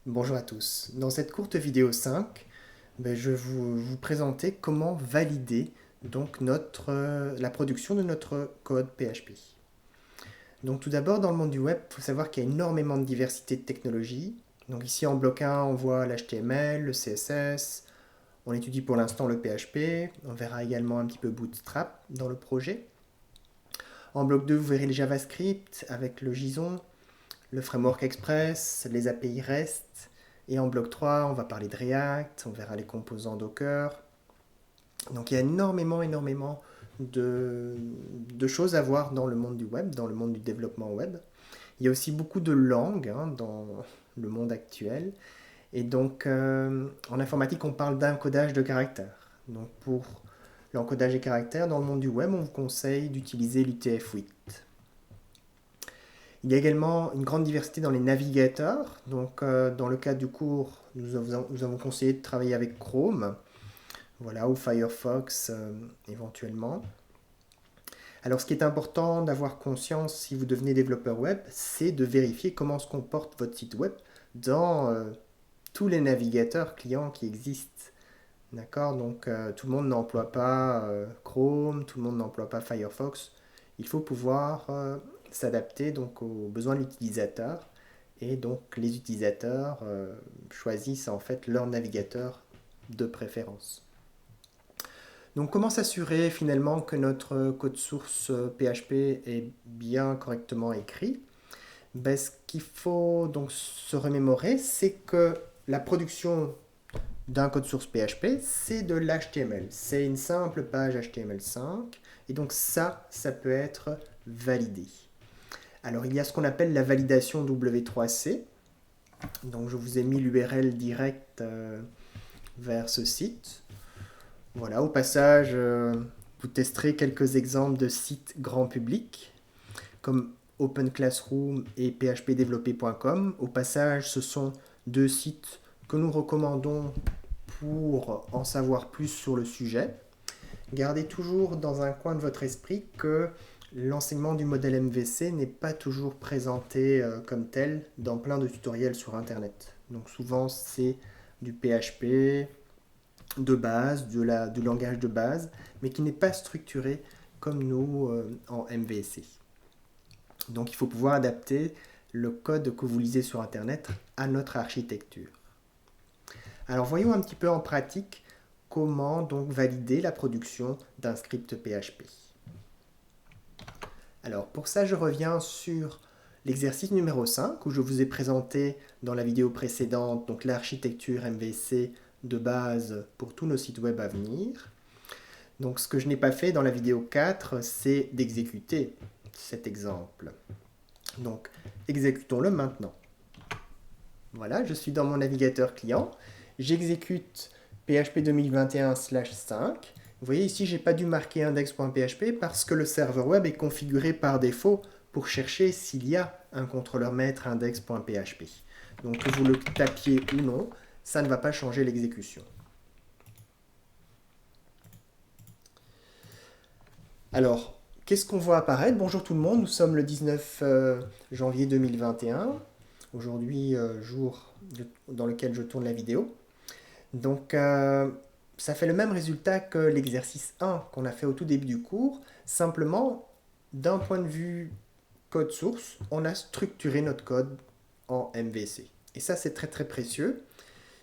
Bonjour à tous. Dans cette courte vidéo 5, je vais vous présenter comment valider la production de notre code PHP. Donc tout d'abord, dans le monde du web, il faut savoir qu'il y a énormément de diversité de technologies. Donc ici en bloc 1, on voit l'HTML, le CSS, on étudie pour l'instant le PHP, on verra également un petit peu Bootstrap dans le projet. En bloc 2, vous verrez le JavaScript avec le JSON, le framework Express, les API REST. Et en bloc 3, on va parler de React, on verra les composants Docker. Donc il y a énormément de choses à voir dans le monde du web, dans le monde du développement web. Il y a aussi beaucoup de langues dans le monde actuel. Et donc en informatique, on parle d'encodage de caractères. Donc pour l'encodage des caractères, dans le monde du web, on vous conseille d'utiliser l'UTF-8. Il y a également une grande diversité dans les navigateurs. Donc, dans le cadre du cours, nous avons conseillé de travailler avec Chrome, voilà, ou Firefox éventuellement. Alors, ce qui est important d'avoir conscience si vous devenez développeur web, c'est de vérifier comment se comporte votre site web dans tous les navigateurs clients qui existent. D'accord. Donc, tout le monde n'emploie pas Chrome, tout le monde n'emploie pas Firefox. Il faut pouvoir s'adapter donc aux besoins de l'utilisateur. Et donc, les utilisateurs choisissent en fait leur navigateur de préférence. Donc, comment s'assurer finalement que notre code source PHP est bien correctement écrit? Ce qu'il faut donc se remémorer, c'est que la production d'un code source PHP, c'est de l'HTML. C'est une simple page HTML5. Et donc ça peut être validé. Alors il y a ce qu'on appelle la validation W3C. Donc je vous ai mis l'URL direct vers ce site. Voilà, au passage, vous testerez quelques exemples de sites grand public, comme Open Classroom et phpdeveloppé.com. Au passage, ce sont deux sites que nous recommandons pour en savoir plus sur le sujet. Gardez toujours dans un coin de votre esprit que l'enseignement du modèle MVC n'est pas toujours présenté comme tel dans plein de tutoriels sur Internet. Donc souvent c'est du PHP de base, du langage de base, mais qui n'est pas structuré comme nous en MVC. Donc il faut pouvoir adapter le code que vous lisez sur Internet à notre architecture. Alors voyons un petit peu en pratique comment donc valider la production d'un script PHP. Alors pour ça, je reviens sur l'exercice numéro 5 où je vous ai présenté dans la vidéo précédente donc l'architecture MVC de base pour tous nos sites web à venir. Donc ce que je n'ai pas fait dans la vidéo 4, c'est d'exécuter cet exemple. Donc exécutons-le maintenant. Voilà, je suis dans mon navigateur client. J'exécute PHP 2021/5. Vous voyez ici, je n'ai pas dû marquer index.php parce que le serveur web est configuré par défaut pour chercher s'il y a un contrôleur maître index.php. Donc que vous le tapiez ou non, ça ne va pas changer l'exécution. Alors, qu'est-ce qu'on voit apparaître? Bonjour tout le monde, nous sommes le 19 janvier 2021. Aujourd'hui, jour dans lequel je tourne la vidéo. Donc, ça fait le même résultat que l'exercice 1 qu'on a fait au tout début du cours. Simplement, d'un point de vue code source, on a structuré notre code en MVC. Et ça, c'est très précieux.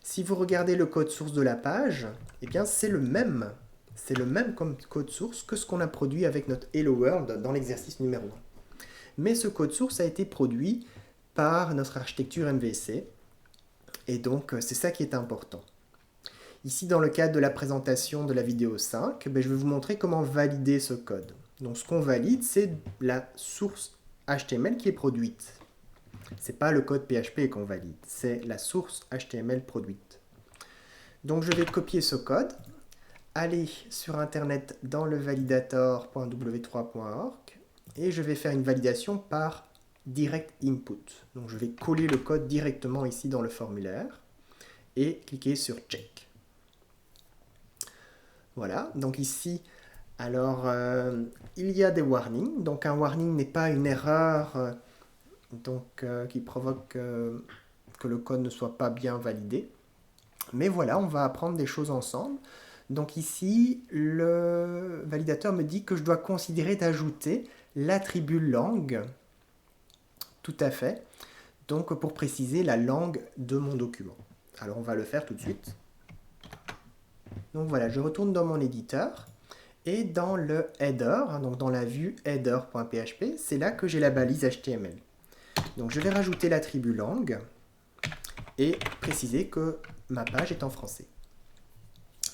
Si vous regardez le code source de la page, eh bien, c'est le même. C'est le même comme code source que ce qu'on a produit avec notre Hello World dans l'exercice numéro 1. Mais ce code source a été produit par notre architecture MVC. Et donc, c'est ça qui est important. Ici, dans le cadre de la présentation de la vidéo 5, je vais vous montrer comment valider ce code. Donc, ce qu'on valide, c'est la source HTML qui est produite. Ce n'est pas le code PHP qu'on valide, c'est la source HTML produite. Donc, je vais copier ce code, aller sur Internet dans le validator.w3.org et je vais faire une validation par direct input. Donc, je vais coller le code directement ici dans le formulaire et cliquer sur check. Voilà, donc ici, alors il y a des warnings. Donc un warning n'est pas une erreur qui provoque que que le code ne soit pas bien validé. Mais voilà, on va apprendre des choses ensemble. Donc ici, le validateur me dit que je dois considérer d'ajouter l'attribut langue. Tout à fait. Donc pour préciser la langue de mon document. Alors on va le faire tout de suite. Donc voilà, je retourne dans mon éditeur. Et dans le header, donc dans la vue header.php, c'est là que j'ai la balise HTML. Donc je vais rajouter l'attribut langue et préciser que ma page est en français.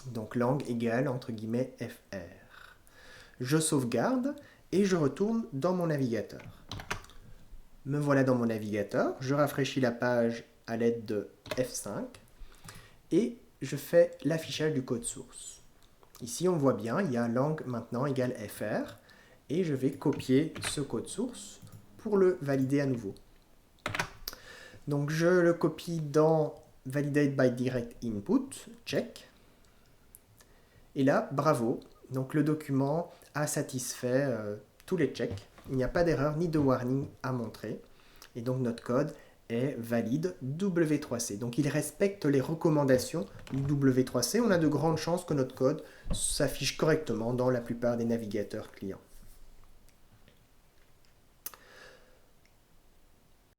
Donc langue égale entre guillemets FR. Je sauvegarde et je retourne dans mon navigateur. Me voilà dans mon navigateur, je rafraîchis la page à l'aide de F5 et je fais l'affichage du code source. Ici on voit bien, il y a langue maintenant égale FR et je vais copier ce code source pour le valider à nouveau. Donc je le copie dans Validate by Direct Input, check. Et là, bravo, donc le document a satisfait tous les checks. Il n'y a pas d'erreur ni de warning à montrer. Et donc notre code est valide W3C. Donc il respecte les recommandations du W3C. On a de grandes chances que notre code s'affiche correctement dans la plupart des navigateurs clients.